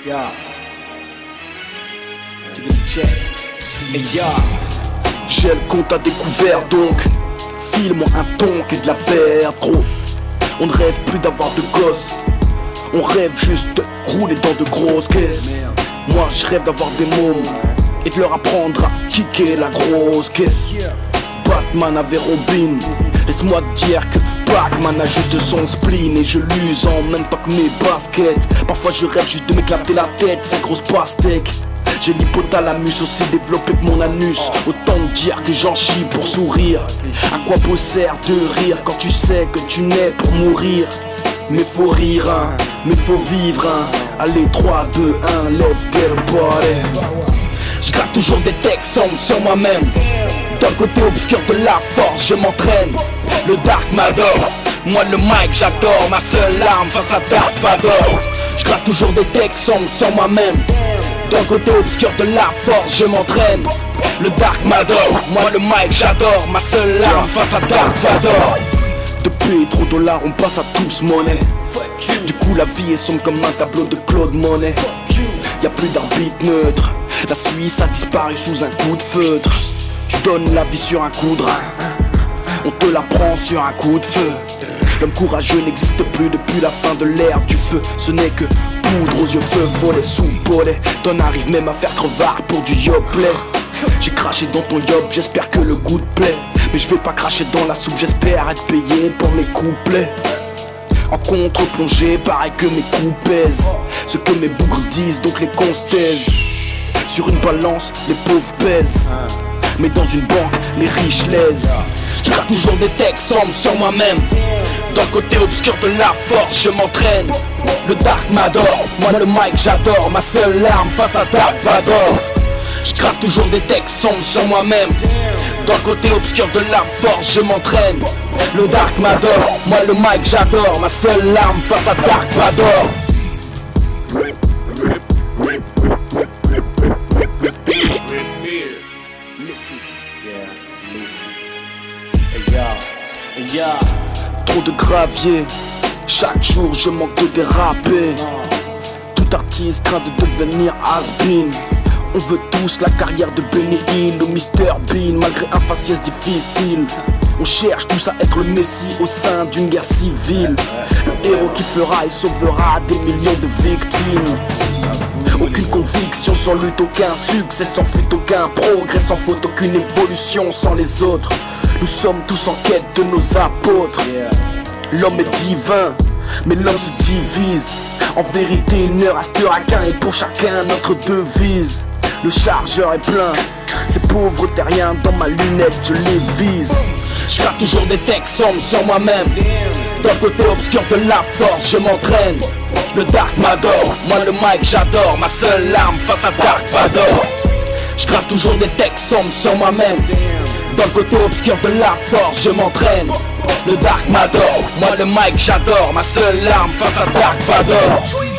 Yeah. Hey, yeah. J'ai le compte à découvert donc file-moi un tonk et de la verre trop. On ne rêve plus d'avoir de gosses, on rêve juste de rouler dans de grosses caisses. Moi je rêve d'avoir des mômes et de leur apprendre à kicker la grosse caisse. Batman avait Robin, laisse-moi te dire que Pac-Man a juste son spleen et je l'use en même temps que mes baskets. Parfois je rêve juste de m'éclater la tête, cette grosse pastèque. J'ai l'hypothalamus aussi développé que mon anus. Autant dire que j'en chie pour sourire. À quoi beau sert de rire quand tu sais que tu nais pour mourir? Mais faut rire, hein, mais faut vivre, hein. Allez 3, 2, 1, let's get a party. Je gratte toujours des textes sur moi-même. D'un côté obscur de la force, je m'entraîne. Le dark m'adore, moi le mic j'adore. Ma seule arme face à Dark Vador. Je gratte toujours des textes sur moi-même. D'un côté obscur de la force, je m'entraîne. Le dark m'adore, moi le mic j'adore. Ma seule arme face à Dark Vador. De pétrodollars on passe à tous monnaie. Du coup la vie est sombre comme un tableau de Claude Monet. Y'a plus d'arbitre neutre, la Suisse a disparu sous un coup de feutre. Tu donnes la vie sur un coup de rein, on te la prend sur un coup de feu. L'homme courageux n'existe plus depuis la fin de l'ère du feu. Ce n'est que poudre aux yeux feu, volet sous volet. T'en arrives même à faire crevard pour du yoplait. J'ai craché dans ton yop, j'espère que le goût te plaît. Mais je vais pas cracher dans la soupe, j'espère être payé pour mes couplets. En contre-plongée, pareil que mes coups pèsent. Ce que mes bougres disent, donc les cons se taisent. Sur une balance, les pauvres pèsent. Mais dans une banque, les riches lèsent. Je gratte toujours des textes sur moi-même. Dans le côté obscur de la force, je m'entraîne. Le dark m'adore, moi le mic j'adore. Ma seule arme face à Dark Vador. Je gratte toujours des textes sur moi-même. Dans le côté obscur de la force, je m'entraîne. Le dark m'adore, moi le mic j'adore. Ma seule arme face à Dark Vador. Trop de gravier, chaque jour je manque de déraper. Tout artiste craint de devenir has-been. On veut tous la carrière de Benny Hill ou Mr Bean. Malgré un faciès difficile, on cherche tous à être le messie au sein d'une guerre civile. Le héros qui fera et sauvera des millions de victimes. Aucune conviction sans lutte, aucun succès sans fuite, aucun progrès sans faute, aucune évolution sans les autres. Nous sommes tous en quête de nos apôtres. L'homme est divin, mais l'homme se divise. En vérité il ne restera qu'un et pour chacun notre devise. Le chargeur est plein, ces pauvres terriens dans ma lunette je les vise. Je gratte toujours des textes sur moi-même. D'un côté obscur de la force je m'entraîne. Le dark m'adore, moi le mic j'adore. Ma seule arme face à Dark Vador. Je gratte toujours des textes sur moi-même. Dans le côté obscur de la force je m'entraîne. Le dark m'adore, moi le mic j'adore. Ma seule arme face à Dark Vador.